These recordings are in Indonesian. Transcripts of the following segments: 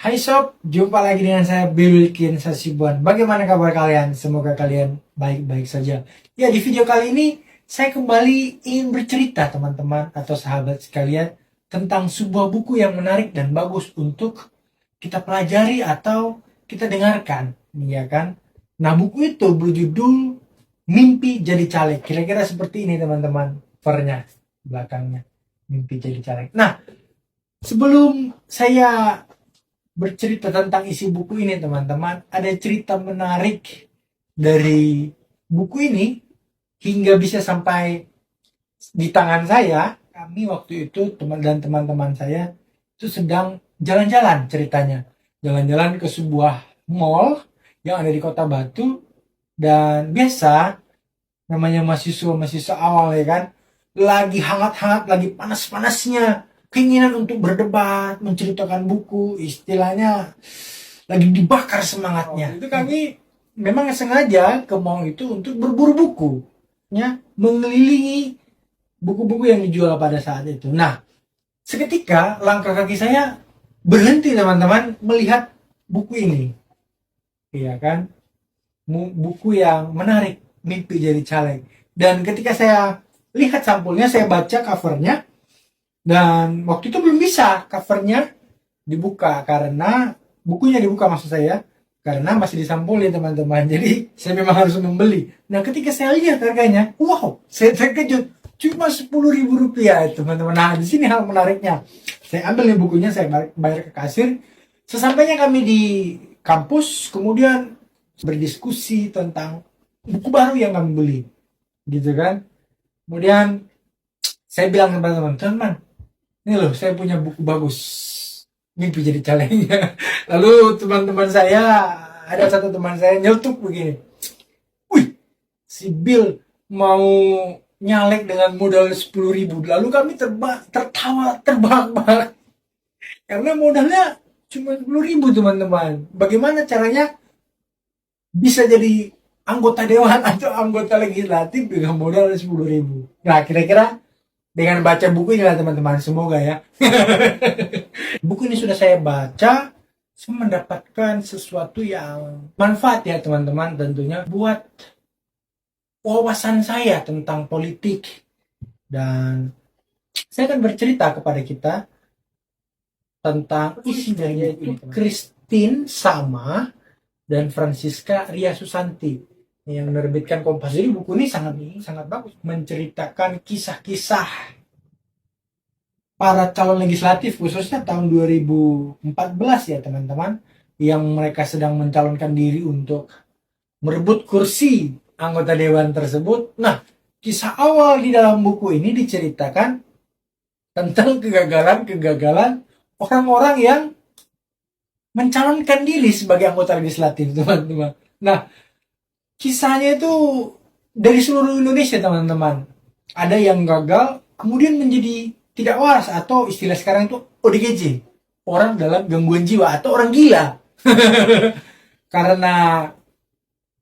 Hai sob, jumpa lagi dengan saya Bilkin Sasibuan. Bagaimana kabar kalian? Semoga kalian baik-baik saja. Ya, di video kali ini saya kembali ingin bercerita teman-teman atau sahabat sekalian tentang sebuah buku yang menarik dan bagus untuk kita pelajari atau kita dengarkan, ya kan? Nah, buku itu berjudul Mimpi Jadi Caleg. Kira-kira seperti ini teman-teman, covernya belakangnya. Mimpi Jadi Caleg. Nah, sebelum saya bercerita tentang isi buku ini teman-teman, ada cerita menarik dari buku ini hingga bisa sampai di tangan saya. Kami waktu itu teman-teman saya itu sedang jalan-jalan, ceritanya jalan-jalan ke sebuah mall yang ada di Kota Batu. Dan biasa namanya mahasiswa awal, ya kan, lagi hangat-hangat, lagi panas-panasnya keinginan untuk berdebat, menceritakan buku, istilahnya lagi dibakar semangatnya. Itu kami memang sengaja ke mall itu untuk berburu buku, ya, mengelilingi buku-buku yang dijual pada saat itu. Nah, seketika langkah kaki saya berhenti teman-teman melihat buku ini, iya kan, buku yang menarik, Mimpi Jadi Caleg. Dan ketika saya lihat sampulnya, saya baca covernya, dan waktu itu belum bisa covernya dibuka karena bukunya dibuka, maksud saya, karena masih disampulin teman-teman. Jadi saya memang harus membeli. Nah, ketika saya lihat harganya, wow, saya terkejut, cuma 10.000 rupiah teman-teman. Nah, di sini hal menariknya, saya ambil nih bukunya, saya bayar ke kasir. Sesampainya kami di kampus, kemudian berdiskusi tentang buku baru yang kami beli, gitu kan. Kemudian saya bilang ke teman-teman, ini loh, saya punya buku bagus, Mimpi Jadi Calegnya. Lalu teman-teman saya, ada satu teman saya nyeletuk begini, wih, si Bill mau nyalek dengan modal 10.000. Lalu kami tertawa terbahak-bahak karena modalnya cuma 10.000 teman-teman. Bagaimana caranya bisa jadi anggota dewan atau anggota legislatif dengan modal 10.000? Nah, kira-kira dengan baca buku ini lah teman-teman, semoga ya. Buku ini sudah saya baca, saya mendapatkan sesuatu yang manfaat ya teman-teman, tentunya buat wawasan saya tentang politik. Dan saya akan bercerita kepada kita tentang isi dari itu, Christine Sama dan Francisca Ria Susanti yang menerbitkan Kompas. Jadi buku ini sangat bagus, menceritakan kisah-kisah para calon legislatif, khususnya tahun 2014 ya teman-teman, yang mereka sedang mencalonkan diri untuk merebut kursi anggota dewan tersebut. Nah, kisah awal di dalam buku ini diceritakan tentang kegagalan orang-orang yang mencalonkan diri sebagai anggota legislatif, teman-teman. Nah, kisahnya itu dari seluruh Indonesia, teman-teman. Ada yang gagal, kemudian menjadi tidak waras, atau istilah sekarang itu ODGJ, orang dalam gangguan jiwa atau orang gila. Karena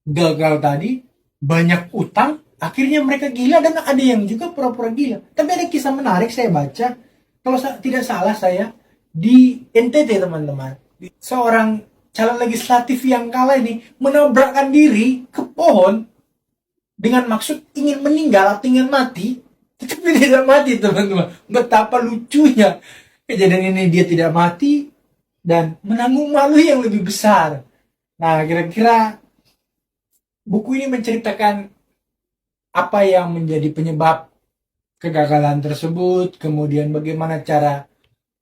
gagal tadi, banyak utang, akhirnya mereka gila, dan ada yang juga pura-pura gila. Tapi ada kisah menarik saya baca, kalau tidak salah saya, di NTT teman-teman. Seorang calon legislatif yang kalah ini menabrakkan diri ke pohon dengan maksud ingin meninggal atau ingin mati, tetapi tidak mati teman-teman. Betapa lucunya kejadian ini, dia tidak mati dan menanggung malu yang lebih besar. Nah, kira-kira buku ini menceritakan apa yang menjadi penyebab kegagalan tersebut, kemudian bagaimana cara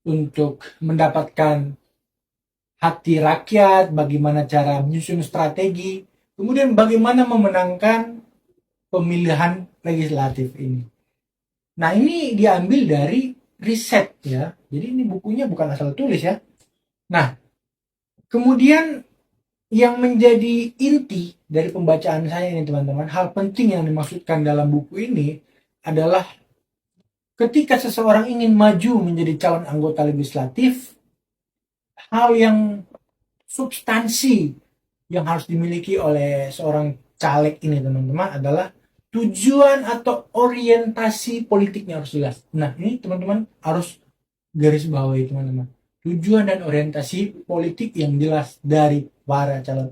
untuk mendapatkan hati rakyat, bagaimana cara menyusun strategi, kemudian bagaimana memenangkan pemilihan legislatif ini. Nah, ini diambil dari riset ya. Jadi ini bukunya bukan asal tulis ya. Nah, kemudian yang menjadi inti dari pembacaan saya ini teman-teman, hal penting yang dimaksudkan dalam buku ini adalah ketika seseorang ingin maju menjadi calon anggota legislatif, hal yang substansi yang harus dimiliki oleh seorang caleg ini teman-teman adalah tujuan atau orientasi politiknya harus jelas. Nah, ini teman-teman harus garis bawahi teman-teman. tujuan dan orientasi politik yang jelas dari para calon.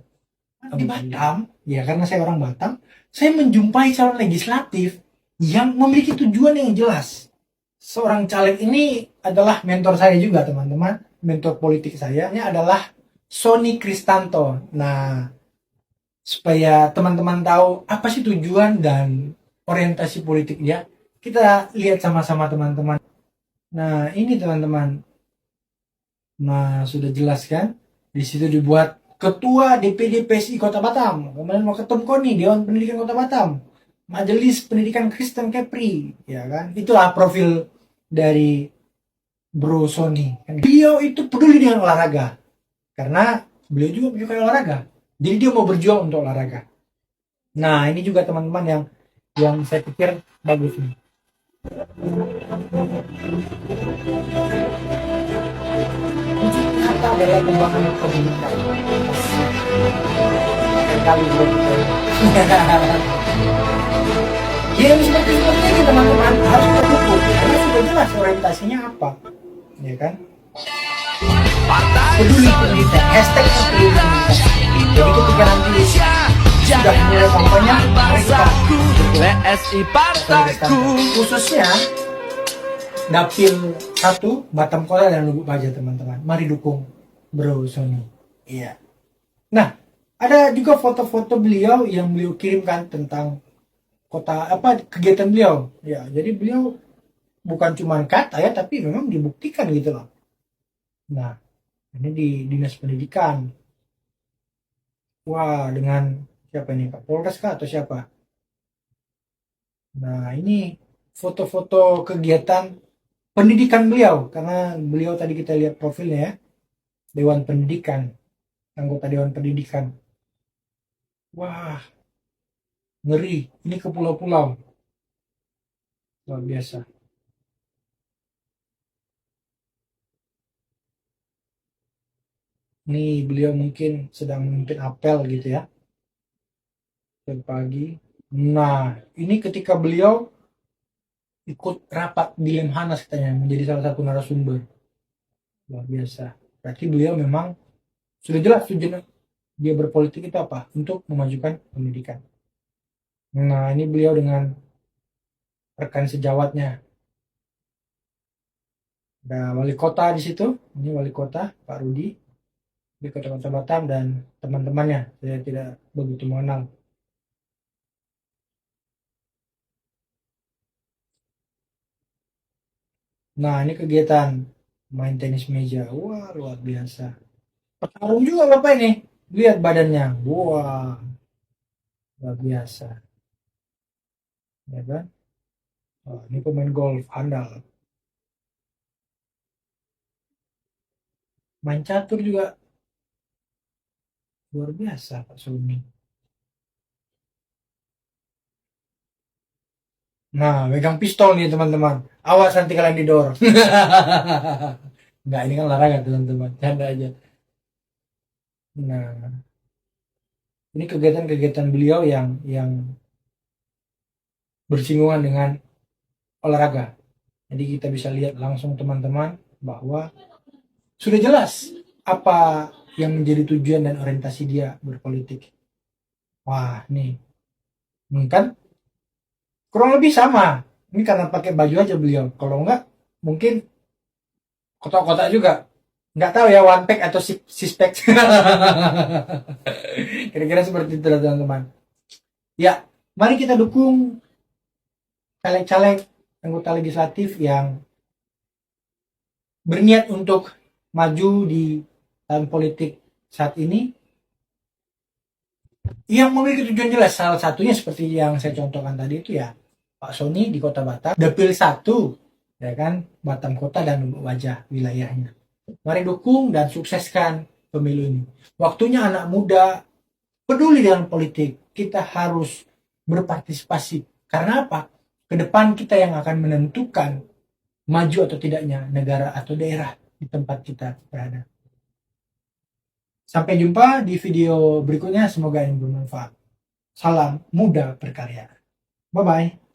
Di Batam, ya karena saya orang Batam, saya menjumpai calon legislatif yang memiliki tujuan yang jelas. Seorang caleg ini adalah mentor saya juga, teman-teman. Mentor politik saya ini adalah Sony Kristanto. Nah, supaya teman-teman tahu apa sih tujuan dan orientasi politik dia, kita lihat sama-sama teman-teman. Nah, ini teman-teman. Nah, sudah jelas kan? Di situ dibuat Ketua DPD PSI Kota Batam, kemudian Waketum KONI, Dewan Pendidikan Kota Batam, Majelis Pendidikan Kristen Kepri, ya kan? Itulah profil dari Bro Sony. Beliau itu peduli dengan olahraga, karena beliau juga menyukai olahraga. Jadi dia mau berjuang untuk olahraga. Nah, ini juga teman-teman yang saya pikir bagus nih. Kunci nyata adalah pembangunan pendidikan. Kali game seperti ini teman-teman harus terukur karena sudah jelas orientasinya apa, ya kan? Peduli pendidikan, hashtag peduli pendidikan. Jadi ketika nanti sudah mulai kampanye, mereka PSI Partaku khususnya Dapil 1 Batam Kota dan Lubuk Baja, teman-teman. Mari dukung Bro Sony. Iya. Nah, ada juga foto-foto beliau yang beliau kirimkan tentang kota kegiatan beliau. Ya, jadi beliau bukan cuma kata ya, tapi memang dibuktikan gitu loh. Nah, ini di Dinas Pendidikan. Wah, dengan siapa ini? Pak Polres kah atau siapa? Nah, ini foto-foto kegiatan pendidikan beliau, karena beliau tadi kita lihat profilnya ya, Dewan Pendidikan, anggota Dewan Pendidikan. Wah, ngeri, ini ke pulau-pulau, luar biasa. Nih beliau mungkin sedang memimpin apel gitu ya, apel pagi. Nah, ini ketika beliau ikut rapat di Lemhanas katanya, menjadi salah satu narasumber. Luar biasa. Berarti beliau memang sudah jelas tujuan dia berpolitik itu apa? Untuk memajukan pendidikan. Nah, ini beliau dengan rekan sejawatnya. Ada wali kota di situ. Ini wali kota Pak Rudi di Kota Batam dan teman-temannya. Saya tidak begitu mengenal. Nah, ini kegiatan main tenis meja. Wah, luar biasa. Petarung juga Bapak ini. Lihat badannya. Wah, luar biasa. Ya kan? Oh, ini pemain golf handal. Main catur juga luar biasa Pak Sumi. Nah, megang pistol nih teman-teman. Awas nanti kalian didor. Enggak, ini kan larangan teman-teman. Canda aja. Nah, ini kegiatan-kegiatan beliau yang bersinggungan dengan olahraga. Jadi kita bisa lihat langsung teman-teman bahwa sudah jelas apa yang menjadi tujuan dan orientasi dia berpolitik. Wah, nih. Kan kurang lebih sama. Ini karena pakai baju aja beliau. Kalau enggak, mungkin kotak-kotak juga. Nggak tahu ya, one pack atau six pack. Kira-kira seperti itu teman-teman. Ya, mari kita dukung caleg-caleg anggota legislatif yang berniat untuk maju di tahun politik saat ini, yang memiliki tujuan jelas. Salah satunya seperti yang saya contohkan tadi itu ya, Pak Sony di Kota Batam, Dapil 1, ya kan, Batam Kota dan Lubuk Wajah wilayahnya. Mari dukung dan sukseskan pemilu ini. Waktunya anak muda peduli dengan politik. Kita harus berpartisipasi. Karena apa? Ke depan kita yang akan menentukan maju atau tidaknya negara atau daerah di tempat kita berada. Sampai jumpa di video berikutnya. Semoga ini bermanfaat. Salam muda berkarya. Bye-bye.